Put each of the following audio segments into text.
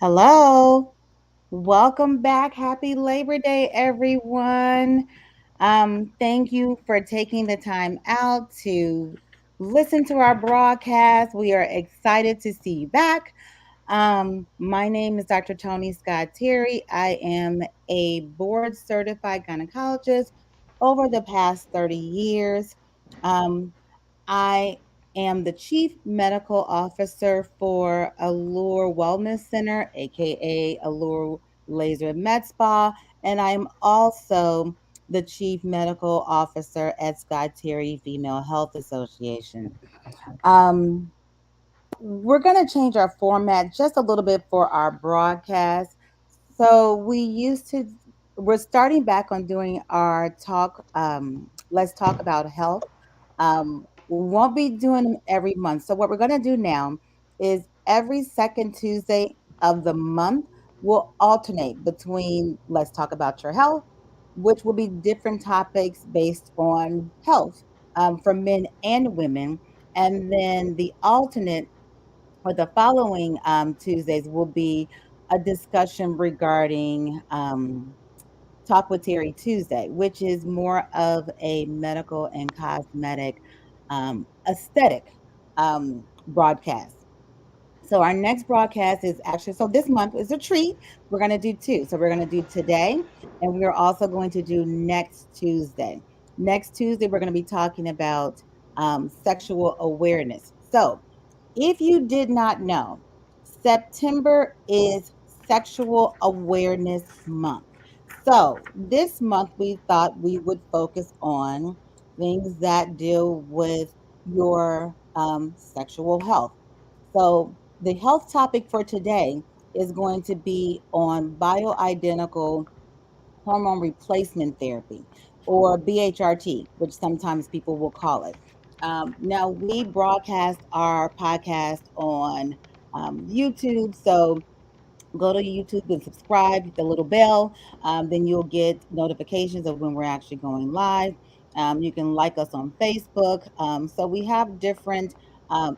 Hello. Welcome back. Happy Labor Day, everyone. Thank you for taking the time out to listen to our broadcast. We are excited to see you back. My name is Dr. Tony Scott Terry. I am a board certified gynecologist over the past 30 years. Um, I am the Chief Medical Officer for Allure Wellness Center, aka Allure Laser Med Spa, and I'm also the Chief Medical Officer at Scott Terry Female Health Association. Um, we're going to change our format just a little bit for our broadcast. So we're starting back on doing our talk. Let's talk about health. We won't be doing them every month. So what we're going to do now is every second Tuesday of the month, we'll alternate between let's talk about your health, which will be different topics based on health for men and women. And then the alternate or the following Tuesdays will be a discussion regarding Talk with Terry Tuesday, which is more of a medical and cosmetic aesthetic broadcast. So our next broadcast is actually so this month is a treat. We're going to do two. So we're going to do today, and we are also going to do next Tuesday. Next Tuesday, we're going to be talking about sexual awareness. So if you did not know, September is Sexual Awareness Month. So this month, we thought we would focus on things that deal with your sexual health. So the health topic for today is going to be on bioidentical hormone replacement therapy, or BHRT, which sometimes people will call it. Now, we broadcast our podcast on YouTube. So go to YouTube and subscribe, hit the little bell. Then you'll get notifications of when we're actually going live. You can like us on Facebook. So we have different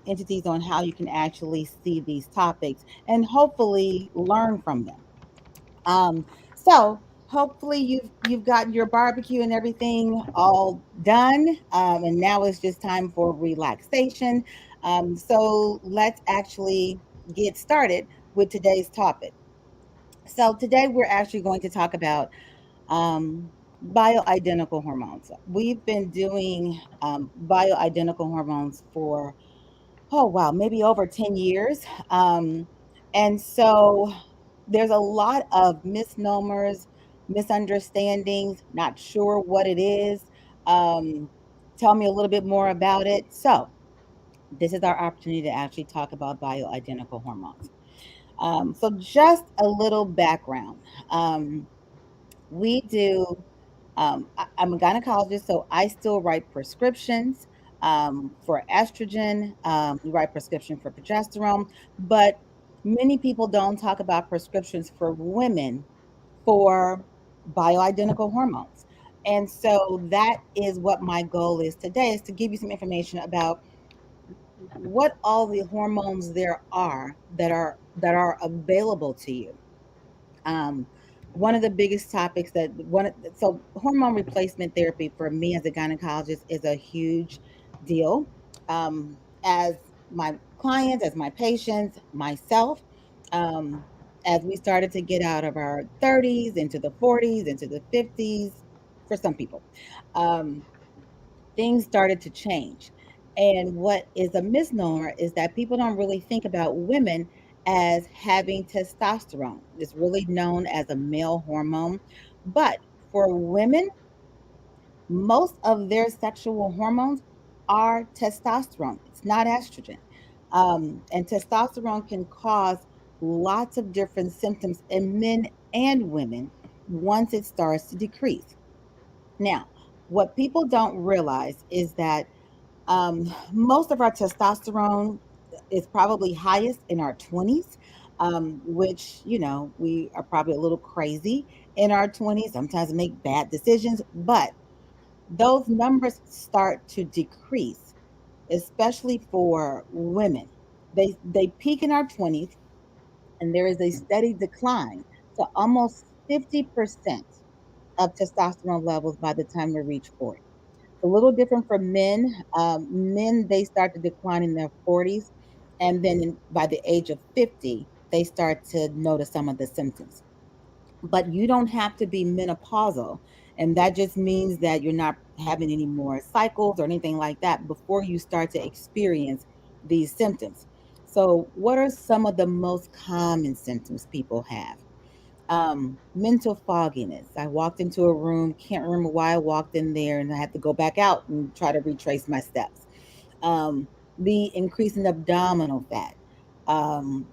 entities on how you can actually see these topics and hopefully learn from them. So hopefully you've got your barbecue and everything all done, and now it's just time for relaxation. So let's actually get started with today's topic. So today we're actually going to talk about um, bioidentical hormones. We've been doing bioidentical hormones for oh wow, maybe over 10 years. And so there's a lot of misnomers, misunderstandings, not sure what it is. Um, Tell me a little bit more about it. So this is our opportunity to actually talk about bioidentical hormones. So just a little background. We do I'm a gynecologist, so I still write prescriptions for estrogen. We write prescription for progesterone, but many people don't talk about prescriptions for women for bioidentical hormones. And so that is what my goal is today, is to give you some information about what all the hormones there are that are available to you. um, One of the biggest topics that so hormone replacement therapy for me as a gynecologist is a huge deal. As my clients, as my patients, myself, um, as we started to get out of our 30s into the 40s, into the 50s, for some people, um, things started to change. And what is a misnomer is that people don't really think about women as having testosterone. It's really known as a male hormone. But for women, most of their sexual hormones are testosterone, it's not estrogen. And testosterone can cause lots of different symptoms in men and women once it starts to decrease. Now, what people don't realize is that most of our testosterone is probably highest in our 20s, which, we are probably a little crazy in our 20s, sometimes make bad decisions, but those numbers start to decrease, especially for women. They peak in our 20s, and there is a steady decline to almost 50% of testosterone levels by the time we reach 40. It's a little different for men. Men, they start to decline in their 40s, and then by the age of 50, they start to notice some of the symptoms. But you don't have to be menopausal, and that just means that you're not having any more cycles or anything like that before you start to experience these symptoms. So, what are some of the most common symptoms people have? Mental fogginess. I walked into a room, can't remember why I walked in there, and I had to go back out and try to retrace my steps. The increase in abdominal fat. I'm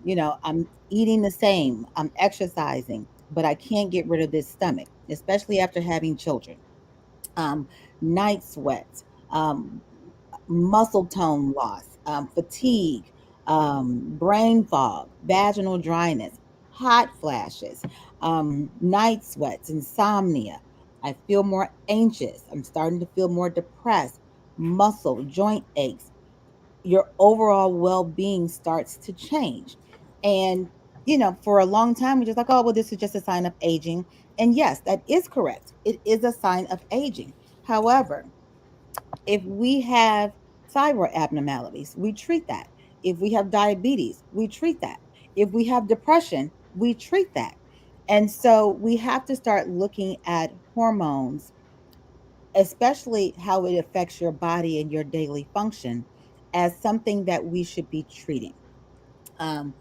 eating the same, I'm exercising, but I can't get rid of this stomach, especially after having children. um, Night sweats, muscle tone loss, fatigue, brain fog, vaginal dryness, hot flashes, night sweats, insomnia. I feel more anxious. I'm starting to feel more depressed, muscle, joint aches. Your overall well being starts to change. And, for a long time, we're just like, oh, well, this is just a sign of aging. And yes, that is correct. It is a sign of aging. However, if we have thyroid abnormalities, we treat that. If we have diabetes, we treat that. If we have depression, we treat that. And so we have to start looking at hormones, especially how it affects your body and your daily function, as something that we should be treating. um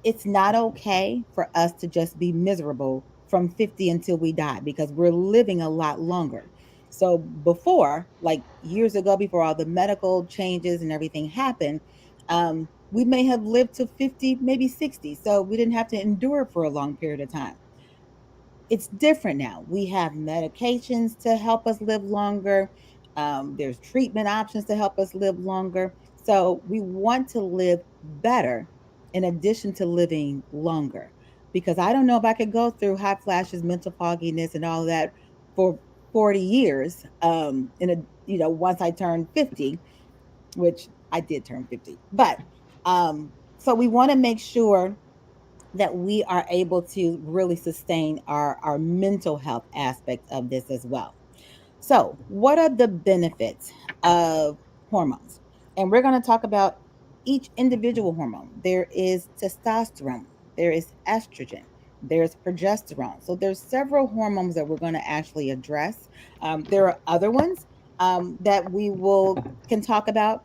it's not okay for us to just be miserable from 50 until we die, because we're living a lot longer. So before, like years ago, before all the medical changes and everything happened, we may have lived to 50, maybe 60, so we didn't have to endure for a long period of time. It's different now. We have medications to help us live longer. There's treatment options to help us live longer. So we want to live better in addition to living longer. Because I don't know if I could go through hot flashes, mental fogginess, and all that for 40 years. Once I turned 50, which I did turn 50. But so we want to make sure that we are able to really sustain our mental health aspect of this as well. So, what are the benefits of hormones? And we're going to talk about each individual hormone. There is testosterone, there is estrogen, there's progesterone. So there's several hormones that we're going to actually address. There are other ones that we will can talk about,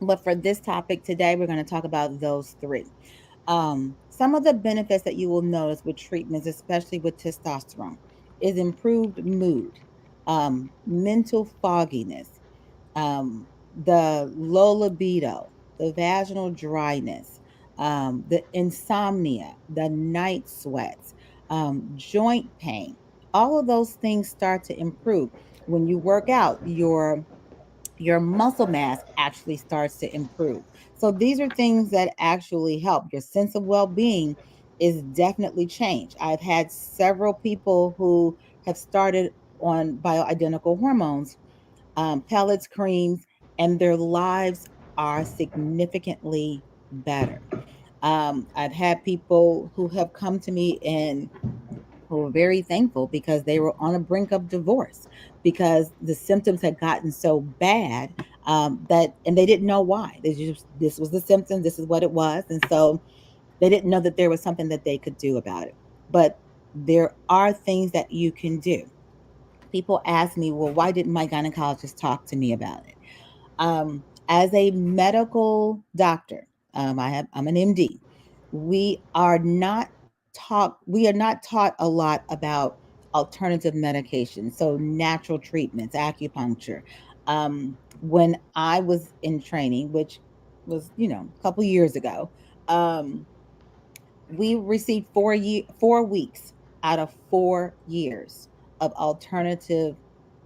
but for this topic today, we're going to talk about those three. Some of the benefits that you will notice with treatments, especially with testosterone, is improved mood, mental fogginess, the low libido, the vaginal dryness, the insomnia, the night sweats, joint pain. All of those things start to improve. When you work out, your muscle mass actually starts to improve. So these are things that actually help. Your sense of well-being is definitely changed. I've had several people who have started on bioidentical hormones, pellets, creams, and their lives are significantly better. I've had people who have come to me and who were very thankful because they were on a brink of divorce, because the symptoms had gotten so bad, and they didn't know why. This was the symptoms, this is what it was, and so they didn't know that there was something that they could do about it. But there are things that you can do. People ask me, well, why didn't my gynecologist talk to me about it? As a medical doctor, I'm an MD. We are not taught a lot about alternative medication, so natural treatments, acupuncture. When I was in training, which was a couple years ago, um, we received 4 weeks out of 4 years of alternative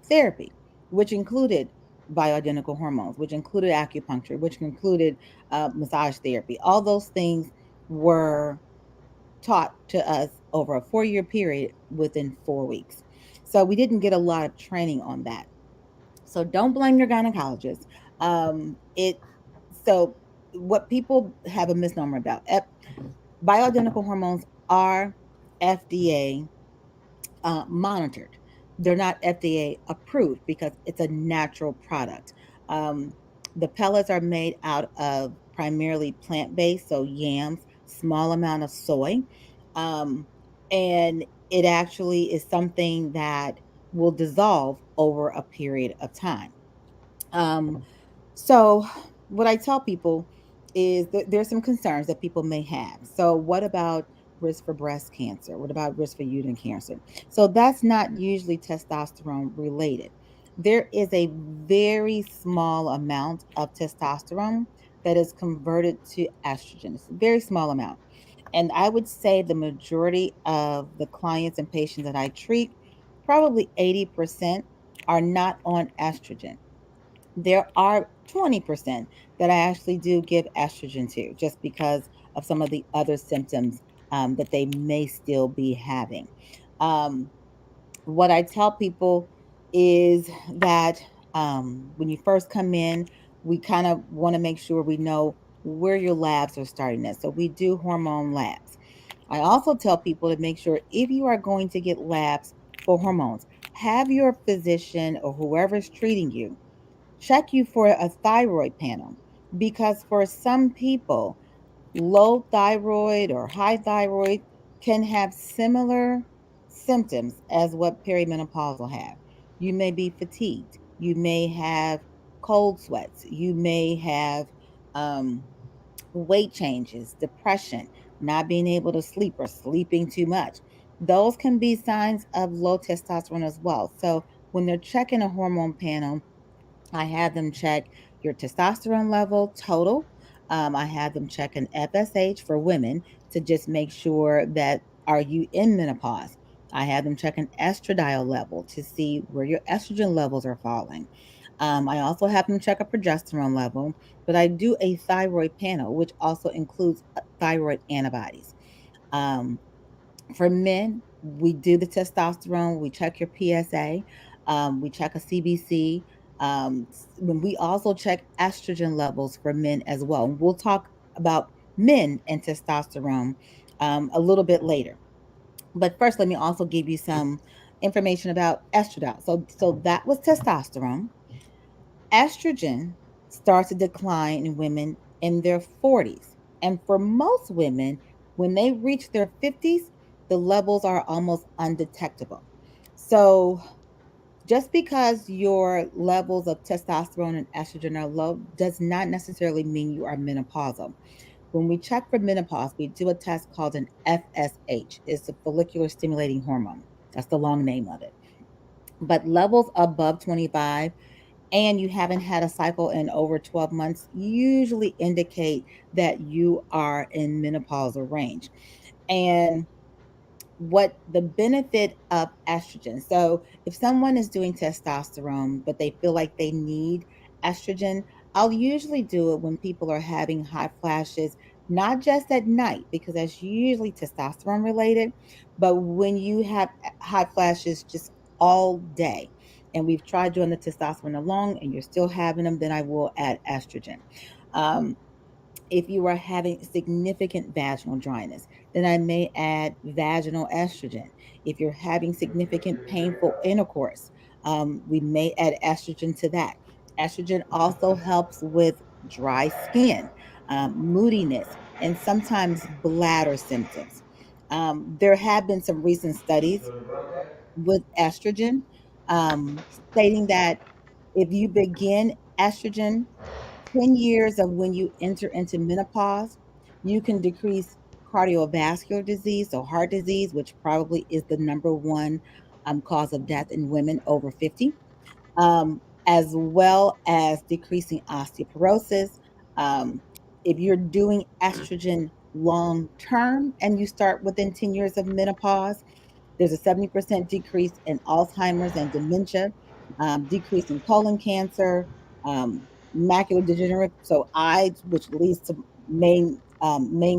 therapy, which included bioidentical hormones, which included acupuncture, which included massage therapy. All those things were taught to us over a 4 year period within 4 weeks. So we didn't get a lot of training on that. So don't blame your gynecologist. It so what people have a misnomer about. Bioidentical hormones are FDA monitored. They're not FDA approved because it's a natural product. Um, the pellets are made out of primarily plant based, so yams, small amount of soy. Um, and it actually is something that will dissolve over a period of time. Um, so, what I tell people is that there's some concerns that people may have. So, what about risk for breast cancer? What about risk for uterine cancer? So, that's not usually testosterone related. There is a very small amount of testosterone that is converted to estrogen. It's a very small amount. And I would say the majority of the clients and patients that I treat, probably 80%, are not on estrogen. There are 20% that I actually do give estrogen to just because of some of the other symptoms that they may still be having. Um, what I tell people is that when you first come in, we kind of want to make sure we know where your labs are starting at. So we do hormone labs. I also tell people to make sure if you are going to get labs for hormones, have your physician or whoever's treating you check you for a thyroid panel because for some people, low thyroid or high thyroid can have similar symptoms as what perimenopausal have. You may be fatigued, you may have cold sweats, you may have um, weight changes, depression, not being able to sleep or sleeping too much. Those can be signs of low testosterone as well. So when they're checking a hormone panel, I had them check your testosterone level total. I had them check an FSH for women to just make sure that are you in menopause. I had them check an estradiol level to see where your estrogen levels are falling. I also have them check a progesterone level, but I do a thyroid panel, which also includes thyroid antibodies. Um, for men, we do the testosterone, we check your PSA, we check a CBC. When we also check estrogen levels for men as well. And we'll talk about men and testosterone a little bit later. But first, let me also give you some information about estradiol. So that was testosterone. Estrogen starts to decline in women in their 40s. And for most women, when they reach their 50s, the levels are almost undetectable. So, just because your levels of testosterone and estrogen are low does not necessarily mean you are menopausal. When we check for menopause, we do a test called an FSH. It's a follicular stimulating hormone. That's the long name of it. But levels above 25 and you haven't had a cycle in over 12 months usually indicate that you are in menopausal range. And what the benefit of estrogen. So, if someone is doing testosterone, but they feel like they need estrogen, I'll usually do it when people are having hot flashes, not just at night, because that's usually testosterone related, but when you have hot flashes just all day. And we've tried doing the testosterone alone and you're still having them, then I will add estrogen. Um, if you are having significant vaginal dryness, then I may add vaginal estrogen. If you're having significant painful intercourse, we may add estrogen to that. Estrogen also helps with dry skin, moodiness, and sometimes bladder symptoms. There have been some recent studies with estrogen stating that if you begin estrogen 10 years of when you enter into menopause, you can decrease cardiovascular disease, so heart disease, which probably is the number one cause of death in women over 50, as well as decreasing osteoporosis. Um, if you're doing estrogen long term and you start within 10 years of menopause, there's a 70% decrease in Alzheimer's and dementia, decrease in colon cancer, macular degeneration, so eyes, which leads to main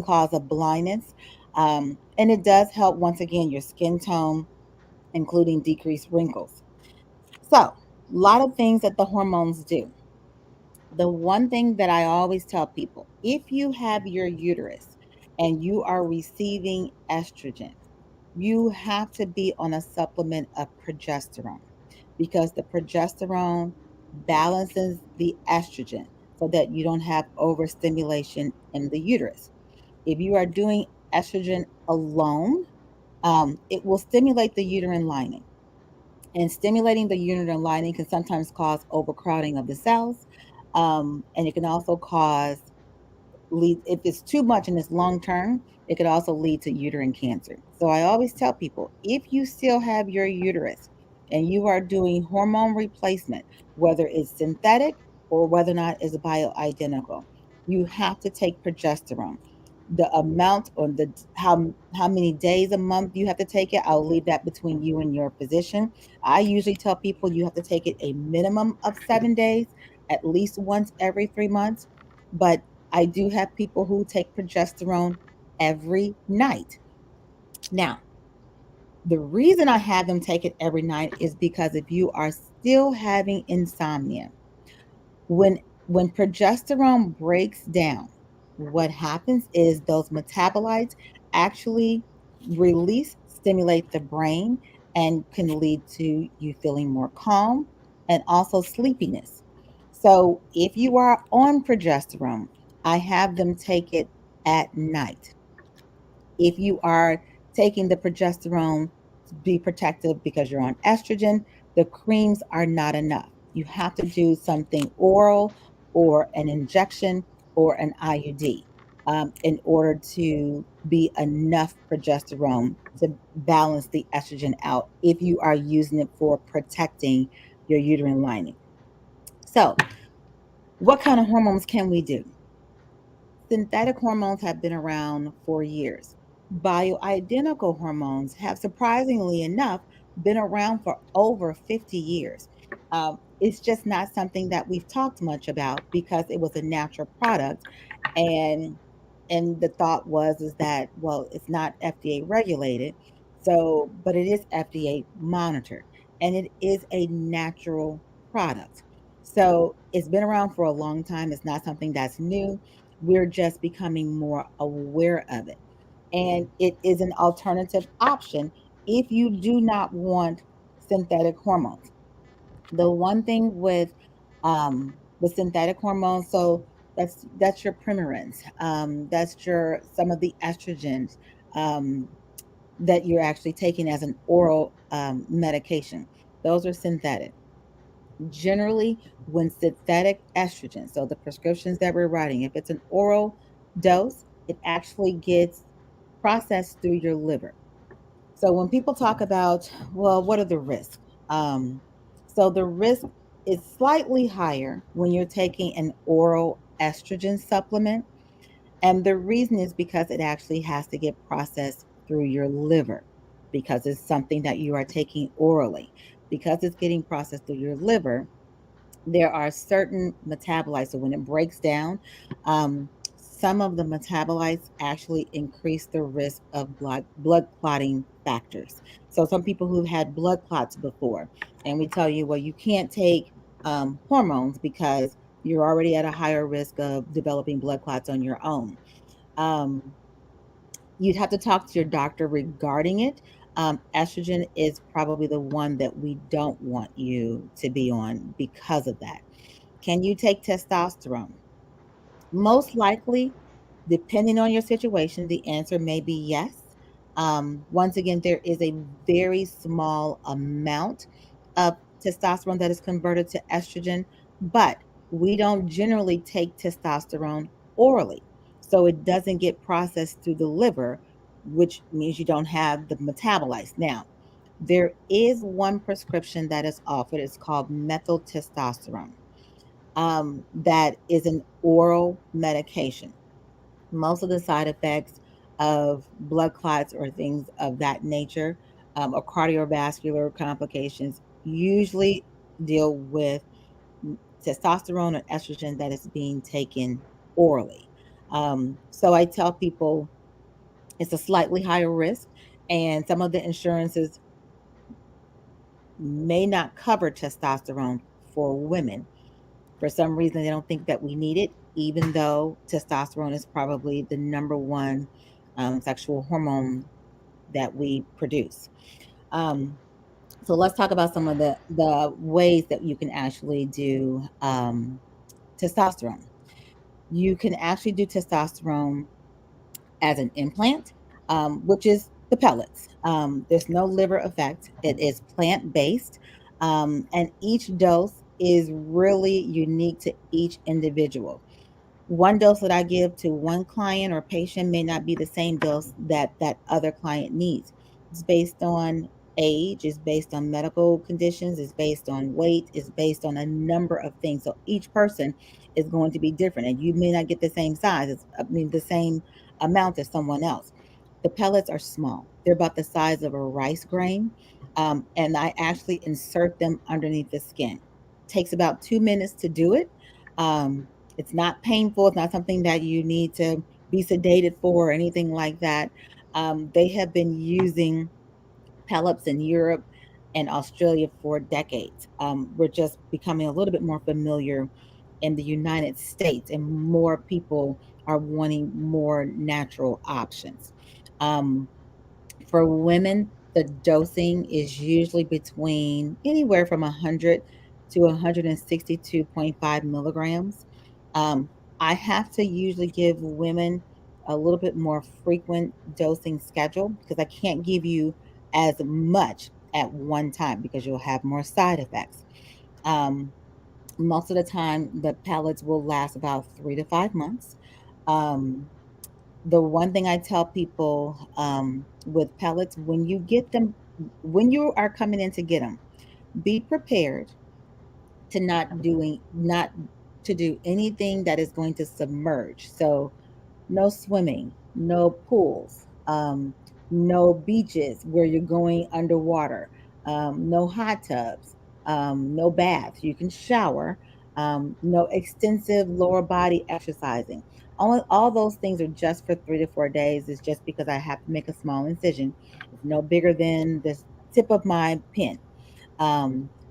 cause of blindness. And it does help once again your skin tone, including decreased wrinkles. So, a lot of things that the hormones do. The one thing that I always tell people, if you have your uterus and you are receiving estrogen, you have to be on a supplement of progesterone because the progesterone balances the estrogen so that you don't have overstimulation in the uterus. If you are doing estrogen alone, it will stimulate the uterine lining. And stimulating the uterine lining can sometimes cause overcrowding of the cells. And it can also cause lead if it's too much and it's long term, it could also lead to uterine cancer. So I always tell people, if you still have your uterus and you are doing hormone replacement, whether it's synthetic or whether or not it's bioidentical, you have to take progesterone. The amount or the how many days a month you have to take it, I'll leave that between you and your physician. I usually tell people you have to take it a minimum of 7 days, at least once every 3 months. But I do have people who take progesterone every night. Now, the reason I have them take it every night is because if you are still having insomnia, when when progesterone breaks down, what happens is those metabolites actually stimulate the brain and can lead to you feeling more calm and also sleepiness. So if you are on progesterone, I have them take it at night. If you are taking the progesterone to be protective because you're on estrogen, the creams are not enough. You have to do something oral or an injection or an IUD in order to be enough progesterone to balance the estrogen out if you are using it for protecting your uterine lining. So, what kind of hormones can we do? Synthetic hormones have been around for years. Bioidentical hormones have, surprisingly enough, been around for over 50 years. It's just not something that we've talked much about because it was a natural product, and and the thought was is that, well, it's not FDA regulated, so but it is FDA monitored, and it is a natural product. So it's been around for a long time. It's not something that's new. We're just becoming more aware of it. And it is an alternative option if you do not want synthetic hormones. The one thing with synthetic hormones, so that's your primarins, that's your some of the estrogens um, that you're actually taking as an oral medication. Those are synthetic. Generally, when synthetic estrogen, so the prescriptions that we're writing, if it's an oral dose, it actually gets processed through your liver. So when people talk about, well, what are the risks? Um, so the risk is slightly higher when you're taking an oral estrogen supplement. And the reason is because it actually has to get processed through your liver because it's something that you are taking orally. Because it's getting processed through your liver, there are certain metabolites. So when it breaks down, some of the metabolites actually increase the risk of blood clotting factors. So some people who've had blood clots before, and we tell you, well, you can't take hormones because you're already at a higher risk of developing blood clots on your own. Um, you'd have to talk to your doctor regarding it. Estrogen is probably the one that we don't want you to be on because of that. Can you take testosterone? Most likely, depending on your situation, the answer may be yes. Once again, there is a very small amount of testosterone that is converted to estrogen, but we don't generally take testosterone orally. So it doesn't get processed through the liver, which means you don't have the metabolites. Now, there is one prescription that is offered. It's called methyl testosterone. That is an oral medication. Most of the side effects of blood clots or things of that nature, or cardiovascular complications, usually deal with testosterone or estrogen that is being taken orally. So I tell people it's a slightly higher risk, and some of the insurances may not cover testosterone for women. For some reason, they don't think that we need it, even though testosterone is probably the number one sexual hormone that we produce. Um, so let's talk about some of the ways that you can actually do testosterone. You can actually do testosterone as an implant, which is the pellets. There's no liver effect. It is plant based, and each dose is really unique to each individual. One dose that I give to one client or patient may not be the same dose that that other client needs. It's based on age, it's based on medical conditions, it's based on weight, it's based on a number of things. So each person is going to be different, and you may not get the same size, the same amount as someone else. The pellets are small, they're about the size of a rice grain, and I actually insert them underneath the skin. Takes about 2 minutes to do it. Um, it's not painful. It's not something that you need to be sedated for or anything like that. They have been using pellets in Europe and Australia for decades. We're just becoming a little bit more familiar in the United States, and more people are wanting more natural options. Um, for women, the dosing is usually between anywhere from 100 to 162.5 milligrams. Um, I have to usually give women a little bit more frequent dosing schedule because I can't give you as much at one time because you'll have more side effects. Um, Most of the time, the pellets will last about 3 to 5 months. Um, the one thing I tell people with pellets, when you are coming in to get them, be prepared to not to do anything that is going to submerge. So no swimming, no pools, no beaches where you're going underwater, no hot tubs, no baths. You can shower, no extensive lower body exercising. All those things are just for 3 to 4 days. It's just because I have to make a small incision. It's no bigger than the tip of my pen.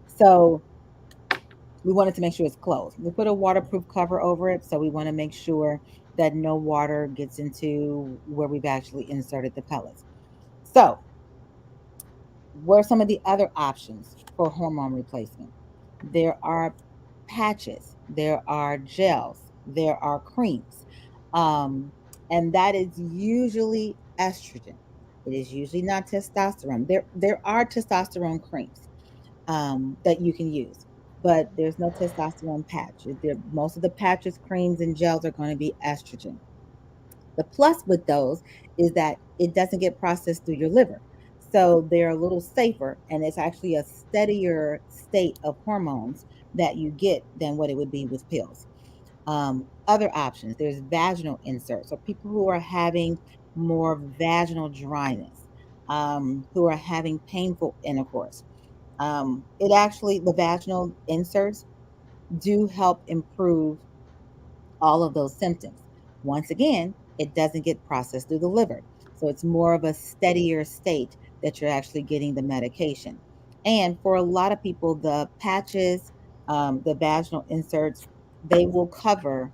So we wanted to make sure it's closed. We put a waterproof cover over it, so we want to make sure that no water gets into where we've actually inserted the pellets. So, what are some of the other options for hormone replacement? There are patches, there are gels, there are creams, um, and that is usually estrogen. It is usually not testosterone. There are testosterone creams that you can use. But there's no testosterone patch. Most of the patches, creams, and gels are going to be estrogen. The plus with those is that it doesn't get processed through your liver. So they're a little safer, and it's actually a steadier state of hormones that you get than what it would be with pills. Other options, there's vaginal inserts. So people who are having more vaginal dryness, who are having painful intercourse, it actually, the vaginal inserts do help improve all of those symptoms. Once again, it doesn't get processed through the liver. So it's more of a steadier state that you're actually getting the medication. And for a lot of people, the patches, the vaginal inserts, they will cover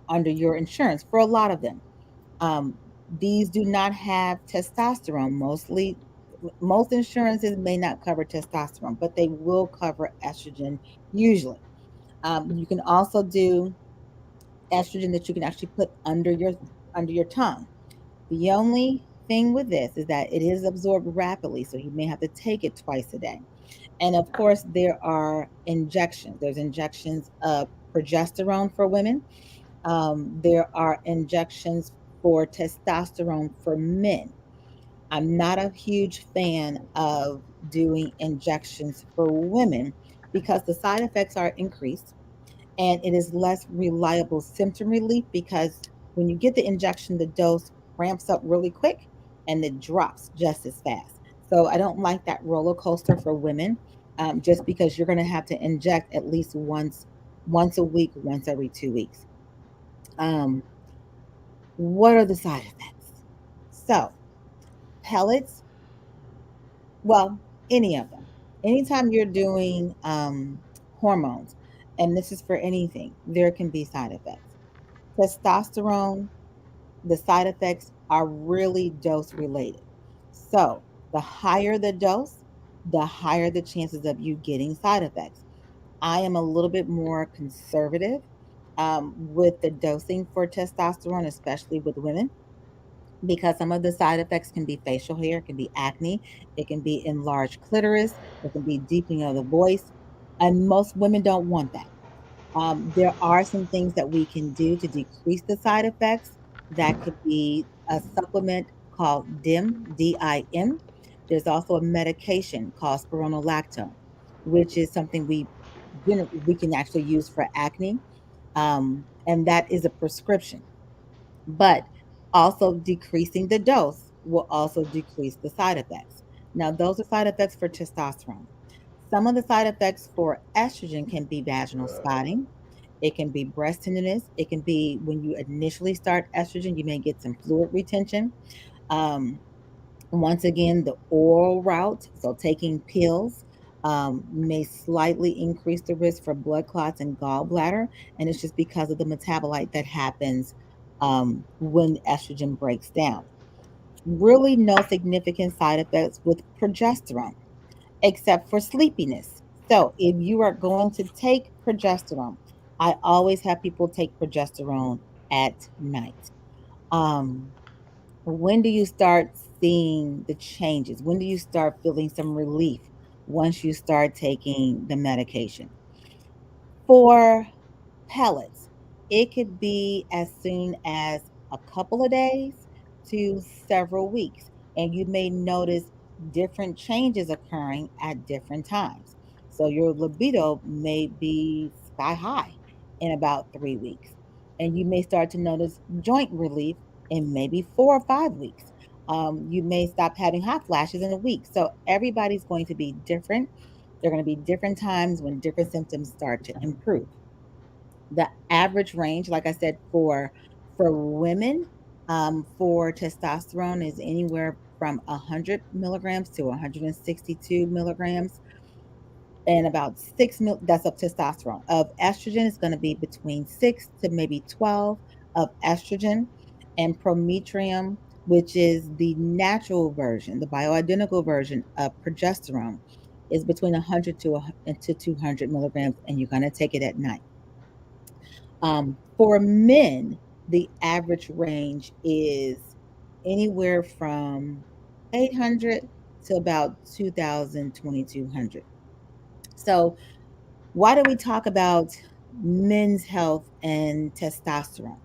under your insurance for a lot of them. Um, these do not have testosterone. Most insurances may not cover testosterone, but they will cover estrogen usually. You can also do estrogen that you can actually put under your tongue. The only thing with this is that it is absorbed rapidly, so you may have to take it twice a day. And of course, there are injections. There's injections of progesterone for women. There are injections for testosterone for men. I'm not a huge fan of doing injections for women because the side effects are increased and it is less reliable symptom relief because when you get the injection, the dose ramps up really quick and it drops just as fast. So I don't like that roller coaster for women, just because you're going to have to inject at least once a week, once every 2 weeks. Um, what are the side effects? So pellets, well, any of them. Anytime you're doing hormones, and this is for anything, there can be side effects. Testosterone, the side effects are really dose related. So, the higher the dose, the higher the chances of you getting side effects. I am a little bit more conservative with the dosing for testosterone, especially with women, because some of the side effects can be facial hair, it can be acne, it can be enlarged clitoris, it can be deepening of the voice. And most women don't want that. There are some things that we can do to decrease the side effects. That could be a supplement called DIM, DIM. There's also a medication called spironolactone, which is something we can actually use for acne, and that is a prescription. But also decreasing the dose will also decrease the side effects. Now, those are side effects for testosterone. Some of the side effects for estrogen can be vaginal spotting. It can be breast tenderness. It can be when you initially start estrogen, you may get some fluid retention. Um, Once again, the oral route, so taking pills, may slightly increase the risk for blood clots and gallbladder. And it's just because of the metabolite that happens when estrogen breaks down. Really, no significant side effects with progesterone except for sleepiness. So, if you are going to take progesterone, I always have people take progesterone at night. Um, when do you start seeing the changes? When do you start feeling some relief once you start taking the medication? For pellets, it could be as soon as a couple of days to several weeks, and you may notice different changes occurring at different times. So your libido may be sky high in about 3 weeks, and you may start to notice joint relief in maybe 4 or 5 weeks. You may stop having hot flashes in a week. So everybody's going to be different. There are going to be different times when different symptoms start to improve. The average range, like I said, for women, for testosterone is anywhere from 100 milligrams to 162 milligrams, and about that's of testosterone. Of estrogen is going to be between 6 to maybe 12 of estrogen, and prometrium, which is the natural version, the bioidentical version of progesterone, is between 100 to 200 milligrams, and you're going to take it at night. For men, the average range is anywhere from 800 to about 2,000, 2,200. So, why do we talk about men's health and testosterone?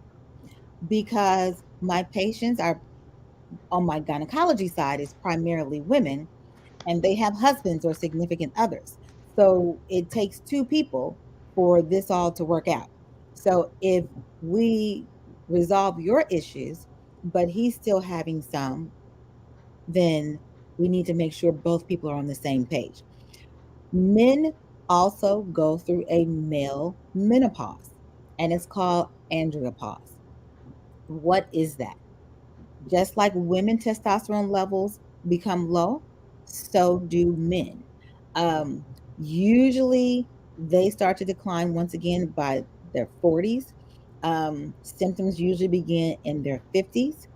Because my patients are on my gynecology side is primarily women, and they have husbands or significant others. So it takes two people for this all to work out. So if we resolve your issues, but he's still having some, then we need to make sure both people are on the same page. Men also go through a male menopause, and it's called andropause. What is that? Just like women testosterone levels become low, so do men. Um, Usually, they start to decline once again by their 40s. Symptoms usually begin in their 50s.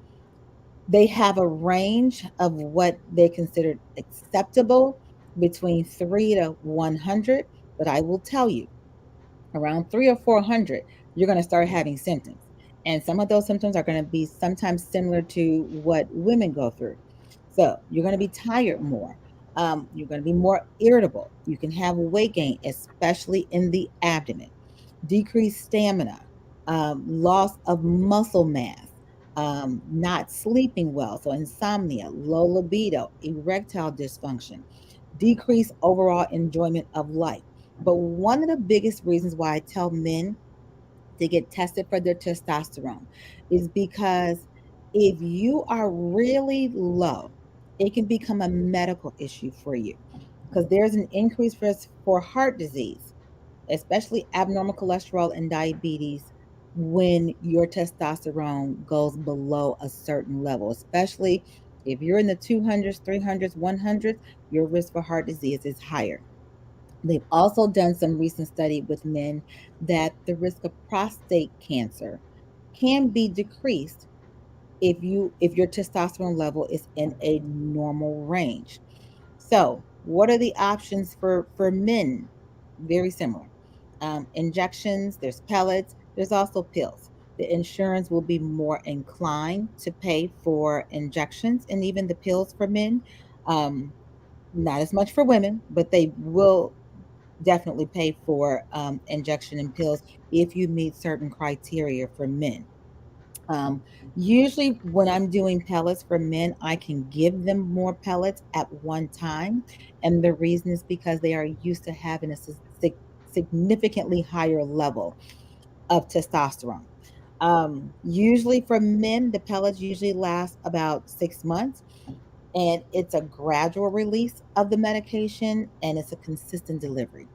They have a range of what they consider acceptable between 3 to 100, but I will tell you, around 3 or 400, you're going to start having symptoms. And some of those symptoms are going to be sometimes similar to what women go through. So you're going to be tired more. You're going to be more irritable. You can have weight gain, especially in the abdomen, decreased stamina, loss of muscle mass, not sleeping well, so insomnia, low libido, erectile dysfunction, decreased overall enjoyment of life. But one of the biggest reasons why I tell men to get tested for their testosterone is because if you are really low, it can become a medical issue for you because there's an increased risk for heart disease, especially abnormal cholesterol and diabetes, when your testosterone goes below a certain level, especially if you're in the 200s, 300s, 100s, your risk for heart disease is higher. They've also done some recent study with men that the risk of prostate cancer can be decreased if your testosterone level is in a normal range. So, what are the options for men? Very similar. Injections, there's pellets, there's also pills. The insurance will be more inclined to pay for injections and even the pills for men. Um, Not as much for women, but they will definitely pay for injection and pills if you meet certain criteria for men. Um, Usually, when I'm doing pellets for men, I can give them more pellets at one time. And the reason is because they are used to having a significantly higher level of testosterone. Usually, for men, the pellets usually last about 6 months, and it's a gradual release of the medication and it's a consistent delivery.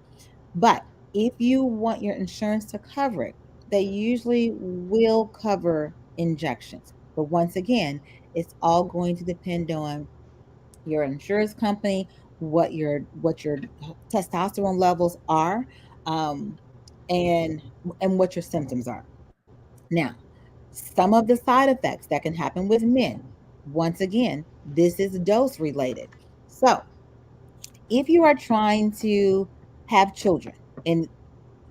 But if you want your insurance to cover it, they usually will cover injections. But once again, it's all going to depend on your insurance company, what your testosterone levels are, um, and and what your symptoms are. Now, some of the side effects that can happen with men. Once again, this is dose related. So, if you are trying to have children, and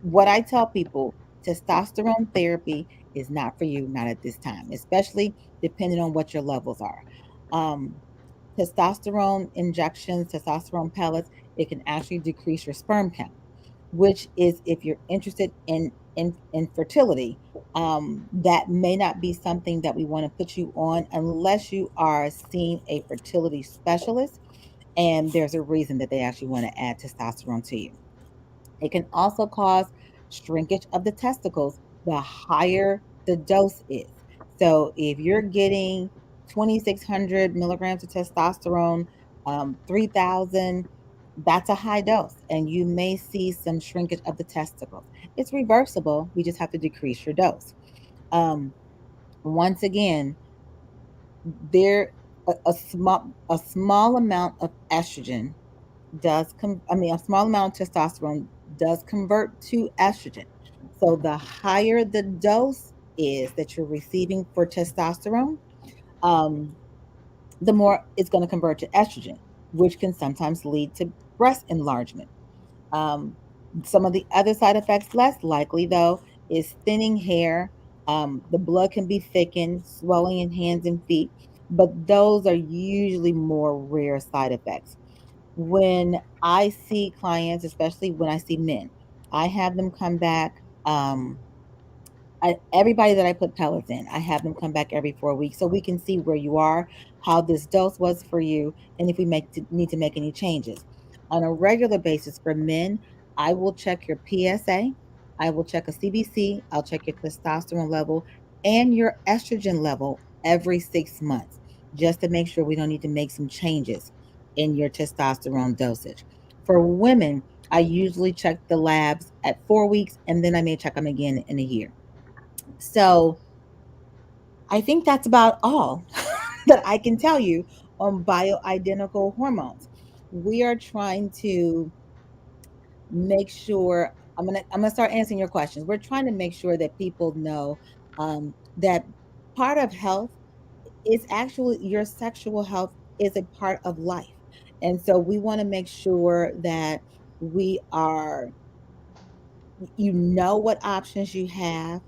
what I tell people, testosterone therapy is not for you, not at this time, especially depending on what your levels are. Um, Testosterone injections, testosterone pellets, it can actually decrease your sperm count, which is if you're interested in fertility, that may not be something that we want to put you on unless you are seeing a fertility specialist and there's a reason that they actually want to add testosterone to you. It can also cause shrinkage of the testicles the higher the dose is. So if you're getting 2,600 milligrams of testosterone, 3,000, that's a high dose, and you may see some shrinkage of the testicles. It's reversible. We just have to decrease your dose. Um, Once again, there a small amount of estrogen a small amount of testosterone does convert to estrogen. So the higher the dose is that you're receiving for testosterone, um, the more it's going to convert to estrogen, which can sometimes lead to breast enlargement. Um, some of the other side effects, less likely though, is thinning hair. The blood can be thickened, swelling in hands and feet, but those are usually more rare side effects. When I see clients, especially when I see men, I have them come back. Everybody that I put pellets in, I have them come back every 4 weeks so we can see where you are, how this dose was for you, and if we need to make any changes. On a regular basis for men, I will check your PSA, I will check a CBC, I'll check your testosterone level and your estrogen level every 6 months just to make sure we don't need to make some changes in your testosterone dosage. For women, I usually check the labs at 4 weeks and then I may check them again in a year. So I think that's about all that I can tell you on bioidentical hormones. We are trying to make sure I'm gonna start answering your questions. We're trying to make sure that people know that part of health is actually your sexual health is a part of life, and so we want to make sure that we are you know what options you have,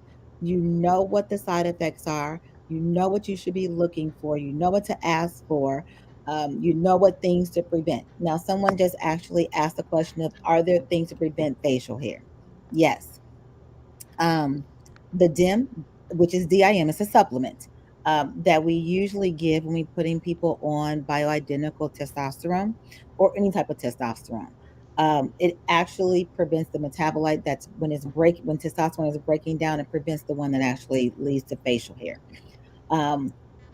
you know what the side effects are, you know what you should be looking for, you know what to ask for, you know what things to prevent. Now, someone just actually asked the question of, are there things to prevent facial hair? Yes. Um, the DIM, which is DIM, it's a supplement that we usually give when we're putting people on bioidentical testosterone or any type of testosterone. It actually prevents the metabolite that's when testosterone is breaking down, it prevents the one that actually leads to facial hair. Um,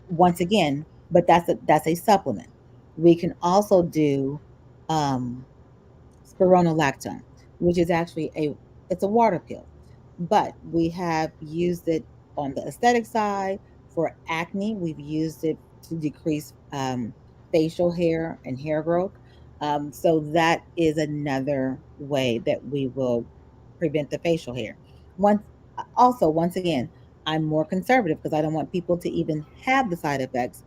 Once again, but that's a supplement. We can also do um, spironolactone, which is actually it's a water pill, but we have used it on the aesthetic side for acne. We've used it to decrease facial hair and hair growth. So that is another way that we will prevent the facial hair. Once again, I'm more conservative because I don't want people to even have the side effects.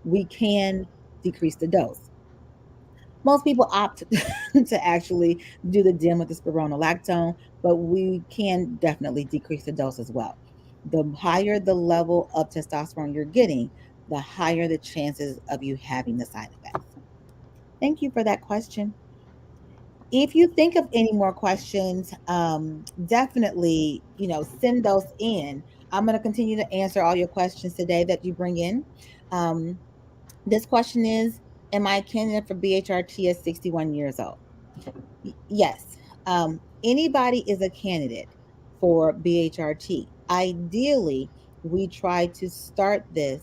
We can decrease the dose. Most people opt to actually do the dim with the spironolactone, but we can definitely decrease the dose as well. The higher the level of testosterone you're getting, the higher the chances of you having the side effects. Thank you for that question. If you think of any more questions, definitely, send those in. I'm going to continue to answer all your questions today that you bring in. Um, this question is, am I a candidate for BHRT at 61 years old? Yes. Anybody is a candidate for BHRT. Ideally, we try to start this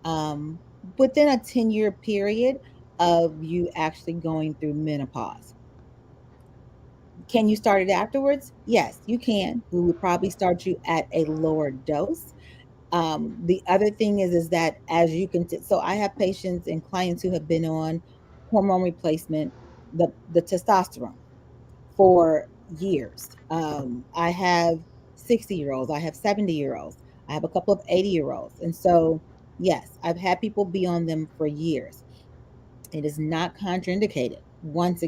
um, within a 10-year period of you actually going through menopause. Can you start it afterwards? Yes, you can. We would probably start you at a lower dose. The other thing is that as you can, so I have patients and clients who have been on hormone replacement, the testosterone for years. I have 60-year-olds, I have 70-year-olds, I have a couple of 80-year-olds. And so, yes, I've had people be on them for years. It is not contraindicated. Once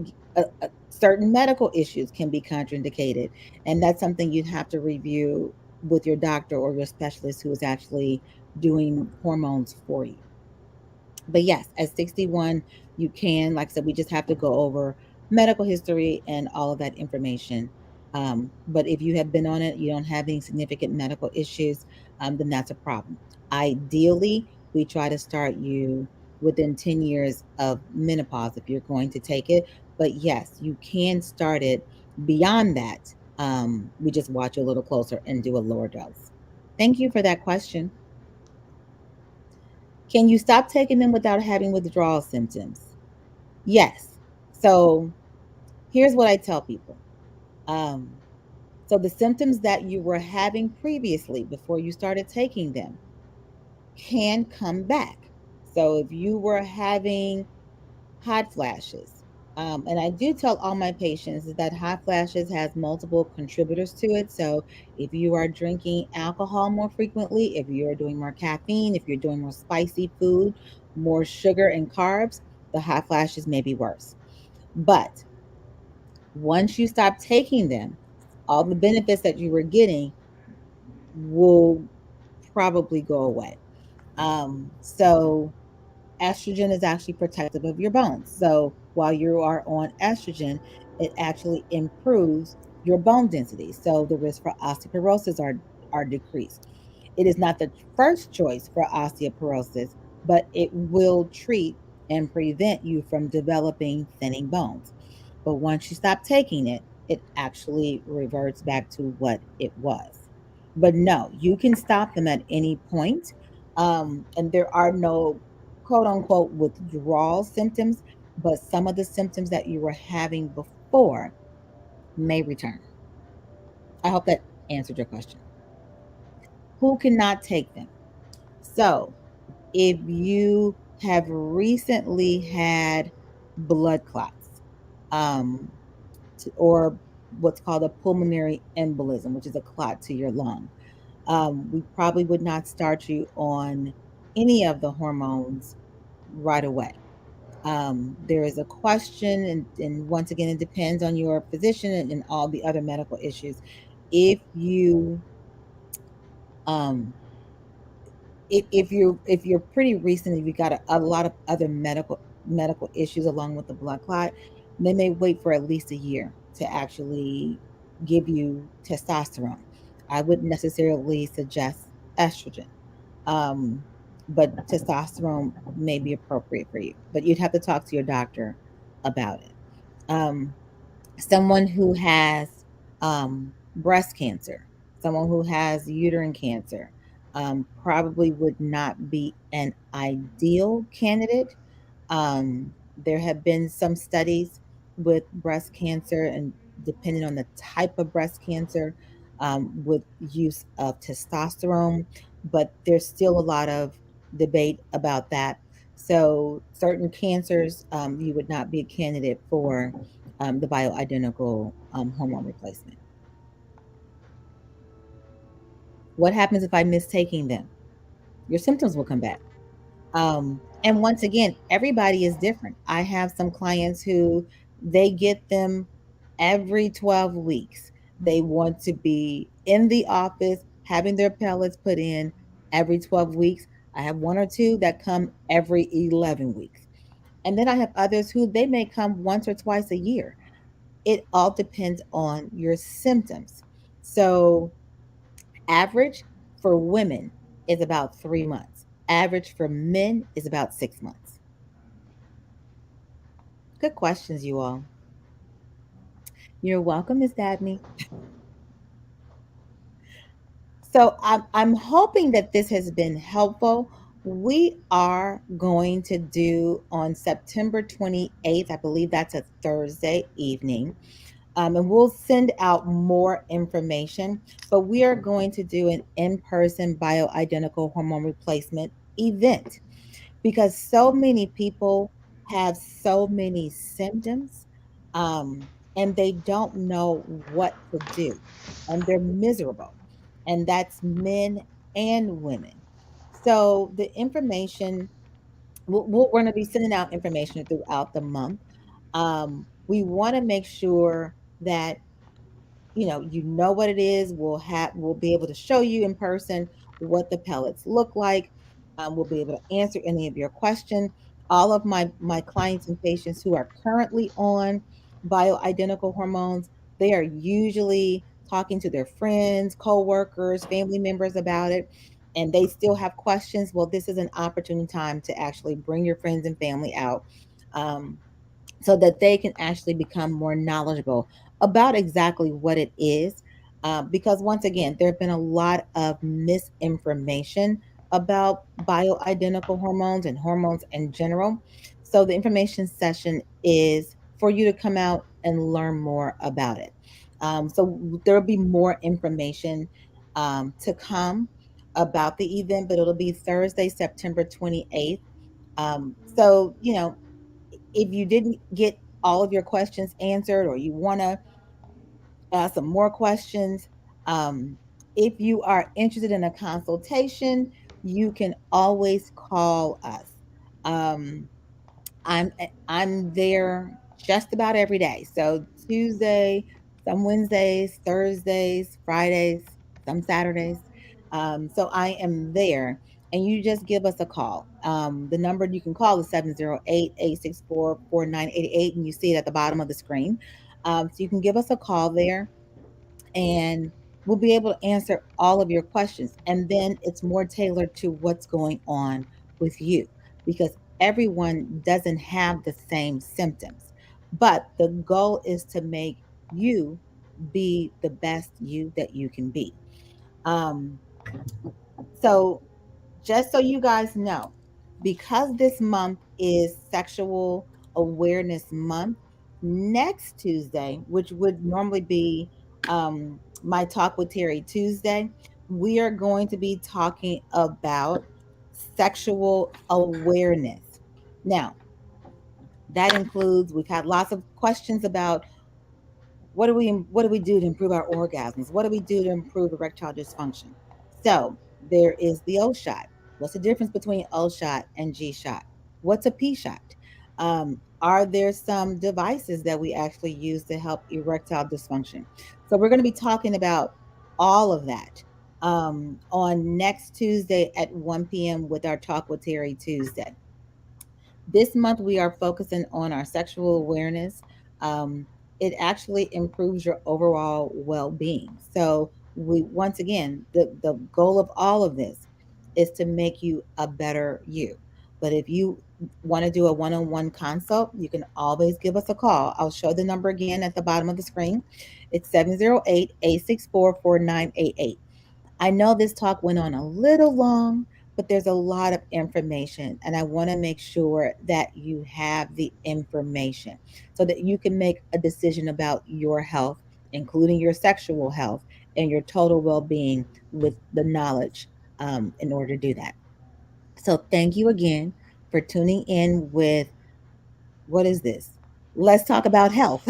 certain medical issues can be contraindicated, and that's something you'd have to review with your doctor or your specialist who is actually doing hormones for you. But yes, at 61, you can, like I said, we just have to go over medical history and all of that information. But if you have been on it, you don't have any significant medical issues, then that's a problem. Ideally, we try to start you within 10 years of menopause if you're going to take it. But yes, you can start it beyond that. We just watch you a little closer and do a lower dose. Thank you for that question. Can you stop taking them without having withdrawal symptoms? Yes. So here's what I tell people. Um, so the symptoms that you were having previously before you started taking them can come back. So if you were having hot flashes, and I do tell all my patients that hot flashes has multiple contributors to it. So if you are drinking alcohol more frequently, if you're doing more caffeine, if you're doing more spicy food, more sugar and carbs, the hot flashes may be worse. But once you stop taking them, all the benefits that you were getting will probably go away. So estrogen is actually protective of your bones. So while you are on estrogen, it actually improves your bone density. So the risk for osteoporosis are decreased. It is not the first choice for osteoporosis, but it will treat and prevent you from developing thinning bones. But once you stop taking it, it actually reverts back to what it was. But no, you can stop them at any point. And there are no quote unquote withdrawal symptoms, but some of the symptoms that you were having before may return. I hope that answered your question. Who cannot take them? So, if you have recently had blood clots, um, or what's called a pulmonary embolism, which is a clot to your lung, we probably would not start you on any of the hormones right away. There is a question, and once again, it depends on your physician and all the other medical issues. If you um, if you're pretty recent, if you got a lot of other medical issues along with the blood clot, they may wait for at least a year to actually give you testosterone. I wouldn't necessarily suggest estrogen, um, but testosterone may be appropriate for you. But you'd have to talk to your doctor about it. Um, Someone who has breast cancer, someone who has uterine cancer, probably would not be an ideal candidate. There have been some studies with breast cancer, and depending on the type of breast cancer, with use of testosterone, but there's still a lot of debate about that. So, certain cancers, you would not be a candidate for the bioidentical hormone replacement. What happens if I miss taking them? Your symptoms will come back. And once again, everybody is different. I have some clients who they get them every 12 weeks. They want to be in the office having their pellets put in every 12 weeks. I have one or two that come every 11 weeks. And then I have others who they may come once or twice a year. It all depends on your symptoms. So, average for women is about 3 months. Average for men is about 6 months. Good questions, you all. You're welcome, Miss Dabney. So I'm hoping that this has been helpful. We are going to do on September 28th, I believe that's a Thursday evening, and we'll send out more information. But we are going to do an in-person bioidentical hormone replacement event because so many people have so many symptoms, and they don't know what to do, and they're miserable, and that's men and women. So the information we're going to be sending out information throughout the month. We want to make sure that you know what it is. We'll be able to show you in person what the pellets look like. We'll be able to answer any of your questions. All of my clients and patients who are currently on bioidentical hormones, they are usually talking to their friends, co-workers, family members about it, and they still have questions. Well, this is an opportune time to actually bring your friends and family out. Um, so that they can actually become more knowledgeable about exactly what it is. Because once again, there have been a lot of misinformation about bioidentical hormones and hormones in general. So the information session is for you to come out and learn more about it. So there will be more information to come about the event, but it'll be Thursday, September 28th. So, if you didn't get all of your questions answered or you want to ask some more questions, if you are interested in a consultation, you can always call us. Um, I'm there just about every day. So Tuesday, some Wednesdays, Thursdays, Fridays, some Saturdays. So I am there, and you just give us a call. The number you can call is 708-864-4988, and you see it at the bottom of the screen. So you can give us a call there, and we'll be able to answer all of your questions. And then it's more tailored to what's going on with you because everyone doesn't have the same symptoms. But the goal is to make you be the best you that you can be. Um, so just so you guys know, because this month is Sexual Awareness Month, next Tuesday, which would normally be my Talk with Terry Tuesday, we are going to be talking about sexual awareness. Now, that includes, we've had lots of questions about what do we do to improve our orgasms? What do we do to improve erectile dysfunction? So there is the O shot. What's the difference between O shot and G shot? What's a P shot? Are there some devices that we actually use to help erectile dysfunction? So we're going to be talking about all of that on next Tuesday at 1 p.m. with our Talk with Terry Tuesday. This month, we are focusing on our sexual awareness. It actually improves your overall well being. So, once again, the goal of all of this is to make you a better you. But if you want to do a one on one consult, you can always give us a call. I'll show the number again at the bottom of the screen. It's 708-864-4988. I know this talk went on a little long, but there's a lot of information, and I want to make sure that you have the information so that you can make a decision about your health, including your sexual health and your total well being with the knowledge in order to do that. So, thank you again for tuning in with what is this? Let's talk about health.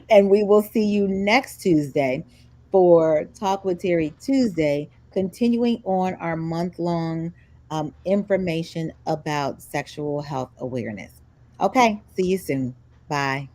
And we will see you next Tuesday for Talk with Terry Tuesday, continuing on our month long information about sexual health awareness. Okay, see you soon. Bye.